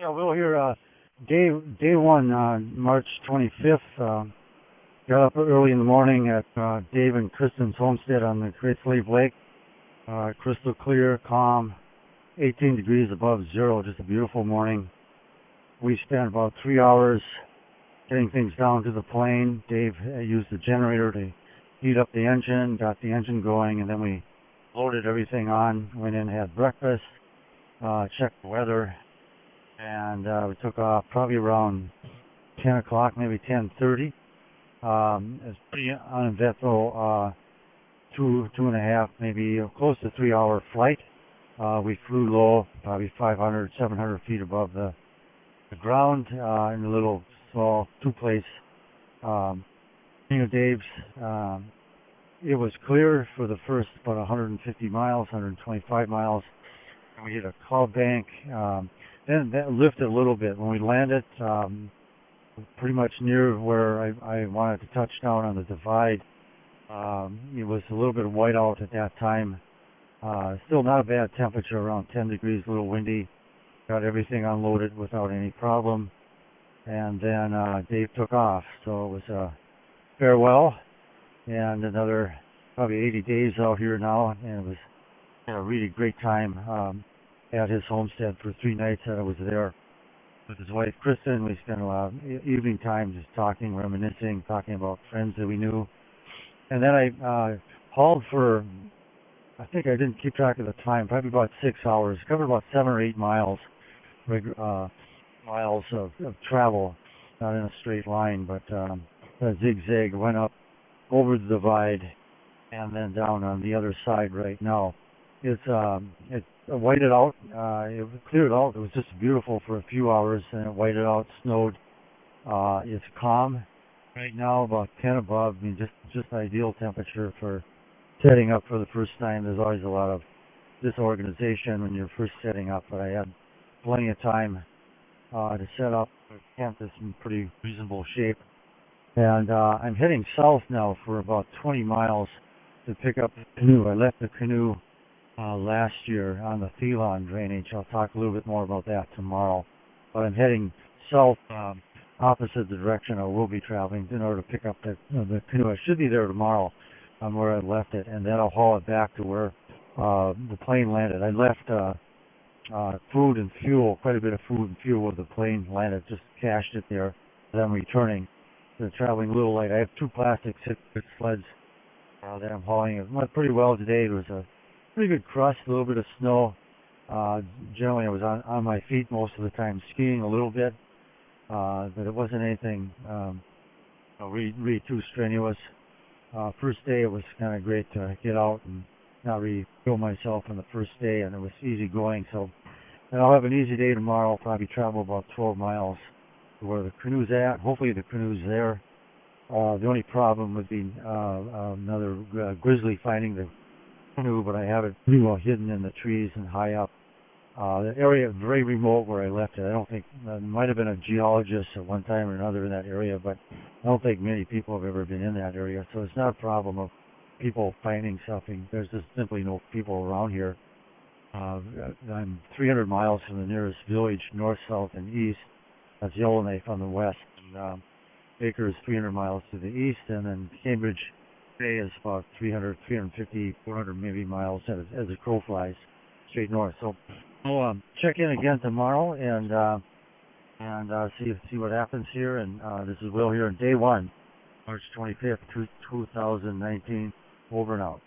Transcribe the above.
Yeah, we'll hear day one, March 25th. Got up early in the morning at Dave and Kristen's homestead on the Great Slave Lake. Crystal clear, calm, 18 degrees above zero. Just a beautiful morning. We spent about 3 hours getting things down to the plane. Dave used the generator to heat up the engine, got the engine going, and then we loaded everything on. Went in, had breakfast, checked the weather, and we took off probably around 10 o'clock, maybe 10:30. It was pretty uneventful, two and a half, maybe close to 3 hour flight. We flew low, probably 500, 700 feet above the ground, in a little small two-place Dave's. It was clear for the first about 150 miles, 125 miles, and we hit a cloud bank. Then that lifted a little bit. When we landed, pretty much near where I wanted to touch down on the divide, it was a little bit of whiteout at that time. Still not a bad temperature, around 10 degrees, a little windy. Got everything unloaded without any problem. And then Dave took off. So it was a farewell and another probably 80 days out here now. And it was a really great time at his homestead for 3 nights that I was there with his wife, Kristen. We spent a lot of evening time just talking, reminiscing, talking about friends that we knew. And then I hauled for, I think I didn't keep track of the time, probably about 6 hours. Covered about 7 or 8 miles, miles of travel, not in a straight line, but a zigzag. Went up over the divide and then down on the other side right now. It whited out. It cleared out. It was just beautiful for a few hours, and it whited out, snowed. It's calm right now, about 10 above. I mean, just ideal temperature for setting up for the first time. There's always a lot of disorganization when you're first setting up, but I had plenty of time to set up. The tent is in pretty reasonable shape, and I'm heading south now for about 20 miles to pick up the canoe. I left the canoe last year on the Thelon drainage. I'll talk a little bit more about that tomorrow. But I'm heading south, opposite the direction I will be traveling in order to pick up the canoe. I should be there tomorrow on where I left it, and then I'll haul it back to where the plane landed. I left food and fuel, quite a bit of food and fuel where the plane landed, just cached it there. Then I'm returning. So traveling a little light. I have 2 plastic sleds that I'm hauling. It went pretty well today. It was a pretty good crust, a little bit of snow. Generally, I was on my feet most of the time, skiing a little bit, but it wasn't anything really too strenuous. First day, it was kind of great to get out and not really feel myself on the first day, and it was easy going. So, and I'll have an easy day tomorrow. I'll probably travel about 12 miles to where the canoe's at. Hopefully, the canoe's there. The only problem would be another grizzly finding the canoe, but I have it pretty well hidden in the trees and high up. The area is very remote where I left it. I don't think, there might have been a geologist at one time or another in that area, but I don't think many people have ever been in that area. So it's not a problem of people finding something. There's just simply no people around here. I'm 300 miles from the nearest village, north, south, and east. That's Yellowknife on the west. And Baker is 300 miles to the east, and then Cambridge Bay is about 300, 350, 400 maybe miles as the crow flies straight north. So I'll check in again tomorrow and see what happens here. And this is Will here on day one, March 25th, 2019. Over and out.